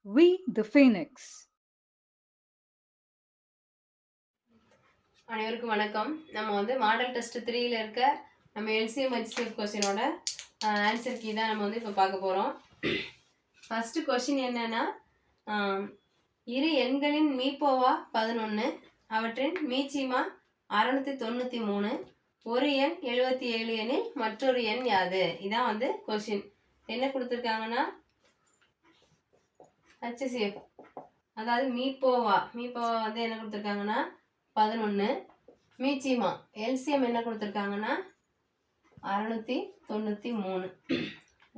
We the Phoenix. அனைவருக்கும் வணக்கம். நம்ம மாடல் டெஸ்ட் 3ல இருக்க நம்ம எல்சிஎம் ஹெச்சிஎஃப் கொஸ்டினோட ஆன்சர் கீ தான் நம்ம இப்போ பார்க்க போகிறோம். ஃபர்ஸ்ட் கொஸ்டின் என்னன்னா, இரு எண்களின் மீப்போவா 11, அவற்றின் மீச்சிமா 693, ஒரு எண் 77 எனில் மற்றொரு எண் யாது? இதான் கொஸ்டின். என்ன கொடுத்துருக்காங்கன்னா ஹெச்சிஎஃப், அதாவது மீப்போவா என்ன கொடுத்துருக்காங்கன்னா 11, மீச்சிமா எல்சிஎம் என்ன கொடுத்துருக்காங்கன்னா 693,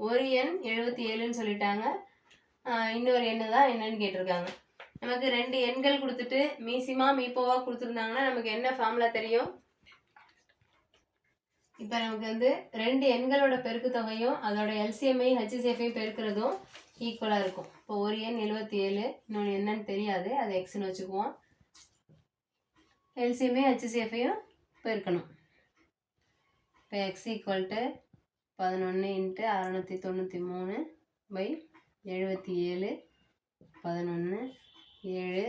ஒரு எண் 77ன்னு சொல்லிட்டாங்க. இன்னொரு எண்ணு தான் என்னன்னு கேட்டிருக்காங்க. நமக்கு ரெண்டு எண்கள் கொடுத்துட்டு மீசிமா மீப்போவா கொடுத்துருந்தாங்கன்னா நமக்கு என்ன ஃபார்முலா தெரியும்? இப்போ நமக்கு ரெண்டு எண்களோட பெருக்கு தொகையும் அதோட எல்சிஎம்ஐயும் ஹெச்சிஎஃப்ஐயும் பெருக்கிறதும் ஈக்குவலாக இருக்கும். இப்போ ஒரு எண் 77, இன்னொன்று என்னன்னு தெரியாது, அதை எக்ஸ்ன்னு வச்சுக்குவோம். எல்சிஎம்ஐயும் ஹெச்சிஎஃப்ஐயும் பெருக்கணும். இப்போ எக்ஸ் ஈக்குவல் டு 11 × 693 / 77, 11, 7,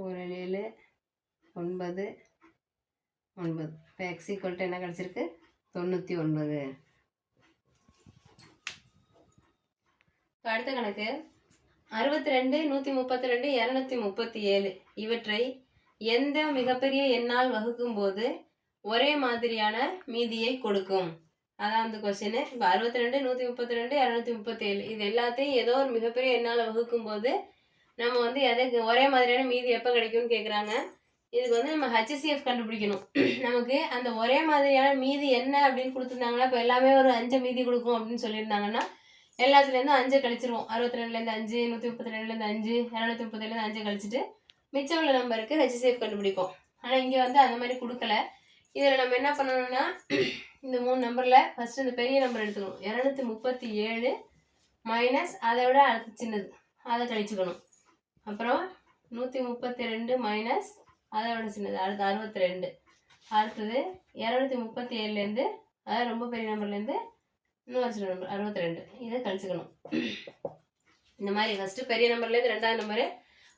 1 7, 9, 9. இப்போ எக்ஸ் ஈக்குவல் டு என்ன கிடச்சிருக்கு? 99. இப்போ அடுத்த கணக்கு 62, 132, 237 இவற்றை எந்த மிகப்பெரிய எண்ணால் வகுக்கும் போது ஒரே மாதிரியான மீதியை கொடுக்கும்? அதான் கொஸ்டின். இப்போ 62, 132, 237 இது எல்லாத்தையும் ஏதோ ஒரு மிகப்பெரிய எண்ணால் வகுக்கும் போது நம்ம எதை ஒரே மாதிரியான மீதி எப்போ கிடைக்கும்னு கேட்குறாங்க. இதுக்கு நம்ம ஹெச்சிஎஃப் கண்டுபிடிக்கணும். நமக்கு அந்த ஒரே மாதிரியான மீதி என்ன அப்படின்னு கொடுத்துருந்தாங்கன்னா, இப்போ எல்லாமே ஒரு 5 மீதி கொடுக்கும் அப்படின்னு சொல்லியிருந்தாங்கன்னா எல்லாத்துலேருந்து 5 கழிச்சிருவோம். 62லேருந்து 5, 132லேருந்து 5, 237லேருந்து 5 கழிச்சிட்டு மிச்சம் உள்ள நம்பருக்கு ஹெச்சிஎஃப் கண்டுபிடிப்போம். ஆனால் இங்கே அந்த மாதிரி கொடுக்கல. இதில் நம்ம என்ன பண்ணணும்னா, இந்த 3 நம்பரில் ஃபஸ்ட்டு இந்த பெரிய நம்பர் எடுத்துக்கணும். 237 மைனஸ் அதை விட அடுத்து சின்னது, அதை கழிச்சுக்கணும். அப்புறம் 132 மைனஸ் அதை விட சின்னது, அடுத்து 62. அடுத்தது 237லேருந்து, அதாவது ரொம்ப பெரிய நம்பர்லேருந்து இன்னொரு சின்ன நம்பர் 62, இதை கழிச்சுக்கணும். இந்த மாதிரி ஃபஸ்ட்டு பெரிய நம்பர்லேருந்து ரெண்டாவது நம்பரு,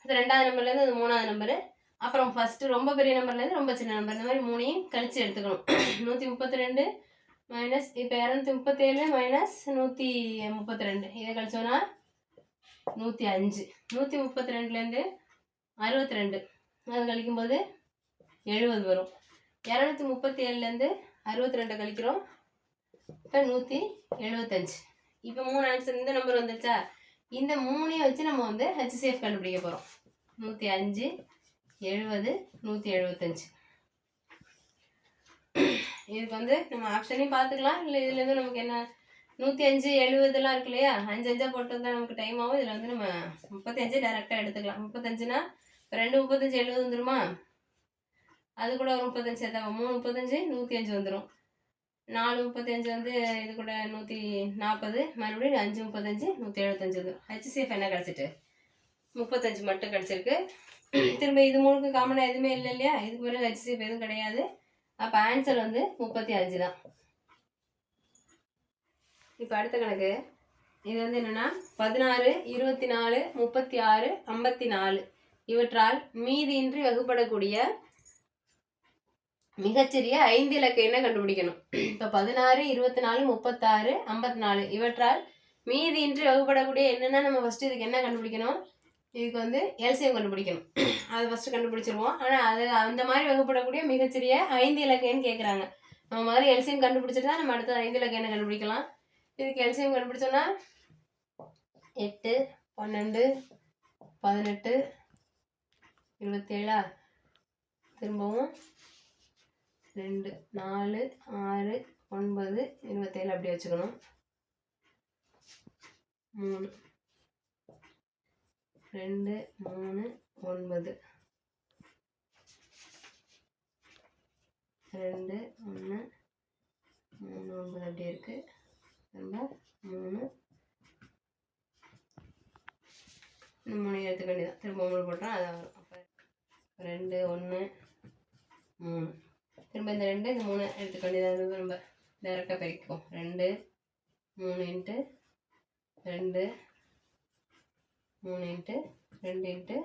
அது ரெண்டாவது நம்பர்லேருந்து அது மூணாவது நம்பரு, அப்புறம் ஃபஸ்ட்டு ரொம்ப பெரிய நம்பர்லேருந்து ரொம்ப சின்ன நம்பர், இந்த மாதிரி மூணையும் கழித்து எடுத்துக்கணும். 132 மைனஸ் இப்போ 237 மைனஸ் 132, இதை கழிச்சோன்னா 105. 132லேருந்து 62 அது கழிக்கும்போது 70 வரும். 237லேருந்து 62 கழிக்கிறோம், இப்போ 175. இப்போ 3 ஆன்சர் இந்த நம்பர் வந்துருச்சா? இந்த 3ஐயும் வச்சு நம்ம ஹெச்சிஎஃப் கண்டுபிடிக்க போகிறோம். 105, 70, 175. இதுக்கு நம்ம ஆப்ஷனையும் பார்த்துக்கலாம், இல்லை இதுலேருந்து நமக்கு என்ன 105, 70லாம் இருக்கு இல்லையா, 5 5 போட்டு தான் நமக்கு டைம் ஆகும். இதில் நம்ம 35 டேரெக்டாக எடுத்துக்கலாம். 35னா இப்போ 2 35 70 வந்துருமா? அது கூட ஒரு 35 சேர்த்தா 3 35 105 வந்துடும். 4 35 இது கூட 140, மறுபடியும் 5 35 175 வந்துடும். ஹெச்சிஎஃப் என்ன கிடச்சிட்டு 35 மட்டும் கிடச்சிருக்கு. திரும்ப இது 3க்கு காமனாக எதுவுமே இல்லை இல்லையா, இதுக்கு பிறகு ஹெச்சிஎஃப் எதுவும் கிடையாது. அப்போ ஆன்சர் 35 தான். இப்போ அடுத்த கணக்கு இது என்னன்னா 16, 24, 36, 54 இவற்றால் மீதியின்றி வகுப்படக்கூடிய மிகச்சிறிய 5 இலக்க எண்ணை கண்டுபிடிக்கணும். இப்போ 16, 24, 36, 54 இவற்றால் மீதியின்றி வகுப்படக்கூடிய என்னன்னா நம்ம ஃபஸ்ட்டு இதுக்கு என்ன கண்டுபிடிக்கணும்? இதுக்கு எல்சிஎம் கண்டுபிடிக்கணும். அதை ஃபஸ்ட்டு கண்டுபிடிச்சிருவோம். ஆனால் அது அந்த மாதிரி வகுப்படக்கூடிய மிகச்சிறிய 5 இலக்க எண் கேட்குறாங்க. நம்ம மாதிரி எல்சிஎம் கண்டுபிடிச்சிட்டு தான் நம்ம அடுத்த 5 இலக்க எண்ணை கண்டுபிடிக்கலாம். இதுக்கு எல்சிஎம் கண்டுபிடிச்சோன்னா 8, 12, 18, 27, திரும்பவும் 2, 4, 6, 9, 27 அப்படி வச்சுக்கணும். 3, 2, 3, 9, 2, 1, 3, 9 அப்படி இருக்கு. திரும்ப 3, இந்த 3 எடுத்துக்க வேண்டியதான். திரும்ப 3 போட்டோம், அதான் வரும். அப்போ 2, 1, 3, திரும்ப இந்த 2 இந்த 3 எடுத்துக்க வேண்டியதாக நம்ம டேரெக்டாக பெருக்கும். 2, 3 × 2, 3 இன்ட்டு 2 இன்ட்டு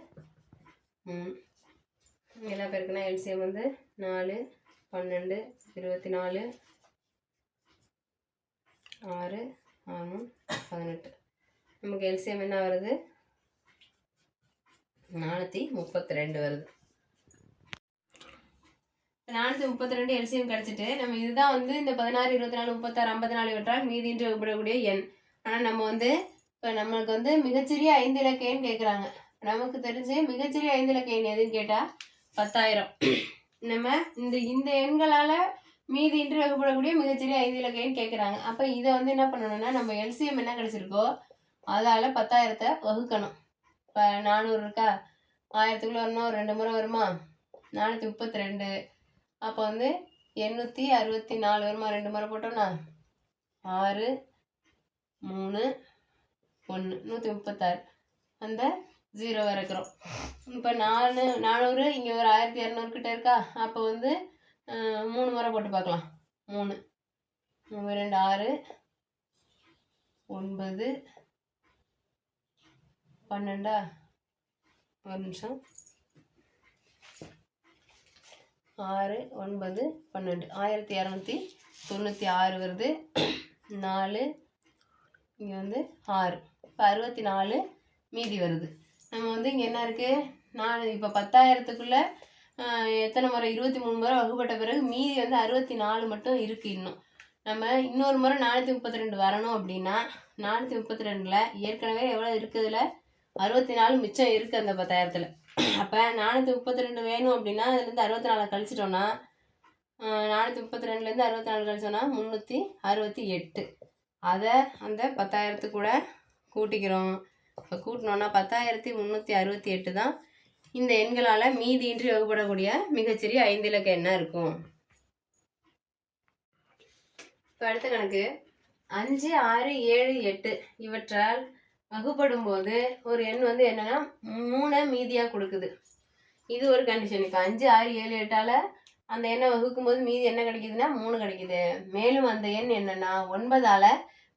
3 எல்லா பேருக்குன்னா எல்சிஎம் வந்து 4 12 24 6 6 18. நமக்கு எல்சிஎம் என்ன வருது? 432 வருது. 432 எல்சிஎம் கிடச்சிட்டு நம்ம இதுதான் வந்து இந்த 16 24 36 54 இவற்றால் மீதின்றி வகுப்படக்கூடிய எண். ஆனால் நம்ம வந்து இப்போ நம்மளுக்கு வந்து மிகச்சிறிய 5 இலக்க எண் கேட்குறாங்க. நமக்கு தெரிஞ்சு மிகச்சிறிய 5 இலக்க எண் எதுன்னு கேட்டால் 10,000. நம்ம இந்த எண்களால் மீதின்றி வகுப்படக்கூடிய மிகச்சிறிய 5 இலக்க எண் கேட்குறாங்க. அப்போ இதை வந்து என்ன பண்ணணும்னா நம்ம எல்சிஎம் என்ன கிடச்சிருக்கோ அதால் 10,000 வகுக்கணும். இப்போ 400 இருக்கா, 1000க்குள்ளே வரணும், 2 முறை வருமா, 432. அப்போ வந்து 864 வருமா, 2 முறை போட்டோம்னா 6 3 1 136. அந்த 0 இறக்குறோம். இப்போ 400 இங்கே ஒரு 1200 கிட்ட இருக்கா. அப்போ வந்து 3 முறை போட்டு பார்க்கலாம். 3 2 6 9 12. ஒரு நிமிஷம். 6 9 12 1296 வருது. 4 இங்கே வந்து 6. இப்போ 64 மீதி வருது. நம்ம வந்து இங்கே என்ன இருக்குது, 4 இப்போ 10,000க்குள்ளே எத்தனை முறை 23 முறை வகுப்பட்ட பிறகு மீதி வந்து 64 மட்டும் இருக்குது. இன்னும் நம்ம இன்னொரு முறை 432 வரணும் அப்படின்னா 432ல் ஏற்கனவே எவ்வளோ இருக்குதுல 64 மிச்சம் இருக்குது அந்த 10,000த்தில். அப்போ 432 வேணும் அப்படின்னா அதுலேருந்து 64 கழிச்சிட்டோன்னா 432லேருந்து 64 கழிச்சோன்னா 368. அதை அந்த 10,000 கூட கூட்டிக்கிறோம். இப்போ கூட்டினோன்னா 10,368 தான் இந்த எண்களால் மீதியின்றி வகுப்படக்கூடிய மிகச்சிறிய 5 இலக்க எண்ணாக இருக்கும். இப்போ அடுத்த கணக்கு 5 6 7 8 இவற்றால் வகுப்படும் போது ஒரு எண் வந்து என்னன்னா 3 மீதியாக கொடுக்குது. இது ஒரு கண்டிஷன். இப்போ 5 6 7 8ஆல் அந்த எண்ணை வகுக்கும் போது மீதி என்ன கிடைக்குதுன்னா 3 கிடைக்குது. மேலும் அந்த எண் என்னன்னா 9ஆல்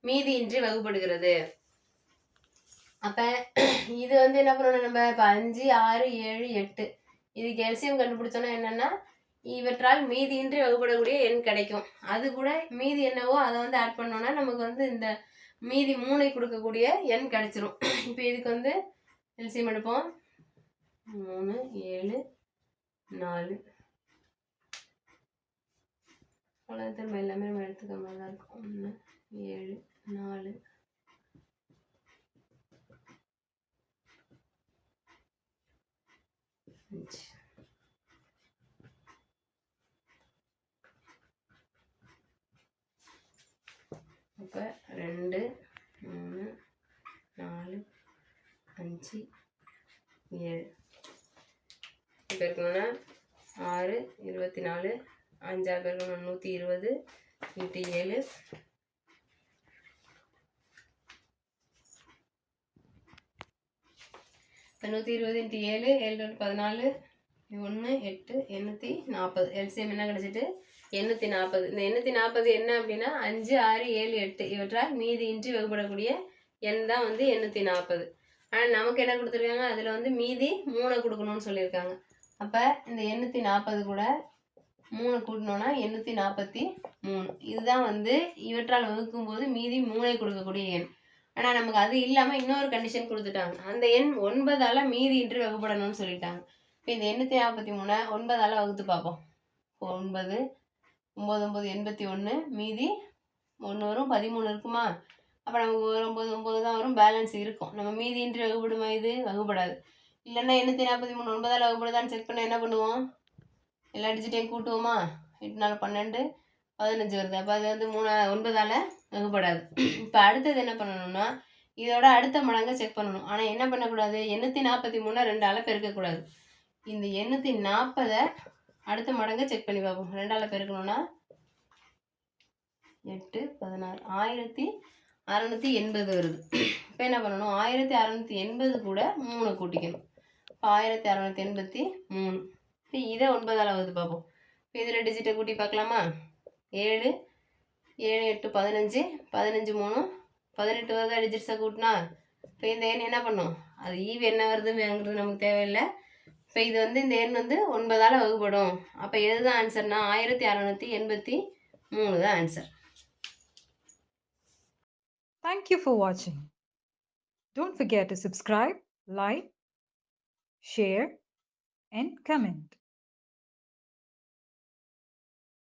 மீதியின்றி வகுப்படுகிறது. அப்போ இது வந்து என்ன பண்ணணும், நம்ம இப்போ 5 6 7 8 இதுக்கு எல்சிஎம் கண்டுபிடிச்சோன்னா என்னென்னா இவற்றால் மீதியின்றி வகுப்படக்கூடிய எண் கிடைக்கும். அது கூட மீதி என்னவோ அதை வந்து ஆட் பண்ணோன்னா நமக்கு வந்து இந்த மீதி 3 கொடுக்கக்கூடிய எண் கிடைச்சிரும். இப்போ இதுக்கு வந்து எல்சிஎம் எடுப்போம். 3 7 4 அவ்வளோ திரும்ப எல்லாமே நம்ம எடுத்துக்க மாதிரி தான் இருக்கும். 1 7 4 5. அப்போ 2 3 4 5 7 இப்போ இருக்கணும்னா 6 24 5 இருக்கணும் 120 இன்ட்டு 7 120 இன்ட்டு 7 7 14 1 8 840. எல்சிஎம் என்ன கிடச்சிட்டு 840. இந்த 840 என்ன அப்படின்னா 5 6 7 8 இவற்றால் மீதியின்றி வகுப்படக்கூடிய எண் தான் வந்து 840. ஆனால் நமக்கு என்ன கொடுத்துருக்காங்க, அதில் வந்து மீதி 3 கொடுக்கணும்னு சொல்லியிருக்காங்க. அப்போ இந்த 840 கூட 3 கூட்டினோன்னா 843. இதுதான் வந்து இவற்றால் வகுக்கும் போது மீதி 3 கொடுக்கக்கூடிய எண். ஆனால் நமக்கு அது இல்லாமல் இன்னொரு கண்டிஷன் கொடுத்துட்டாங்க. அந்த எண் 9ஆல் மீதியின்றி வகுப்படணும்னு சொல்லிட்டாங்க. இப்போ இந்த 843 9ஆல் வகுத்து பார்ப்போம். 9 9 9 81 மீதி 1 வரும், 13 இருக்குமா. அப்போ நமக்கு 9 9 தான் வரும், பேலன்ஸ் இருக்கும். நம்ம மீதியின்றி வகுப்படுமா, இது வகுப்படாது. இல்லைன்னா 843 9ஆல் வகுப்படுதான்னு செக் பண்ண என்ன பண்ணுவோம், எல்லா டிஜிட்டையும் கூட்டுவோமா. 8 4 12 15 வருது. அப்போ அது வந்து 9ஆல் வகுப்படாது. இப்போ அடுத்தது என்ன பண்ணணும்னா இதோட அடுத்த மடங்கை செக் பண்ணணும். ஆனால் என்ன பண்ணக்கூடாது, 843 2ஆல் பெருக்கக்கூடாது. இந்த 840 அடுத்த மடங்கை செக் பண்ணி பார்ப்போம். 2ஆல் பெருக்கணும்னா 8 16 1680 வருது. இப்போ என்ன பண்ணணும், 1680 கூட 3 கூட்டிக்கணும். இப்போ 1683. இப்போ இதை 9ஆல் வகுத்து பார்ப்போம். இப்போ இதில் டிஜிட்டை கூட்டி பார்க்கலாமா. 7 7 8 15 15 3 18 வருதா டிஜிட்ஸை கூட்டினா. இப்போ இந்த எண் என்ன பண்ணும், அது ஈவு என்ன வருதுங்கிறது நமக்கு தேவையில்லை. இப்போ இது வந்து இந்த எண் வந்து 9ஆல் வகுப்படும். அப்போ எதுதான் ஆன்சர்னா 1683 தான் answer. Thank you for watching. Don't forget to subscribe, like, share, and comment.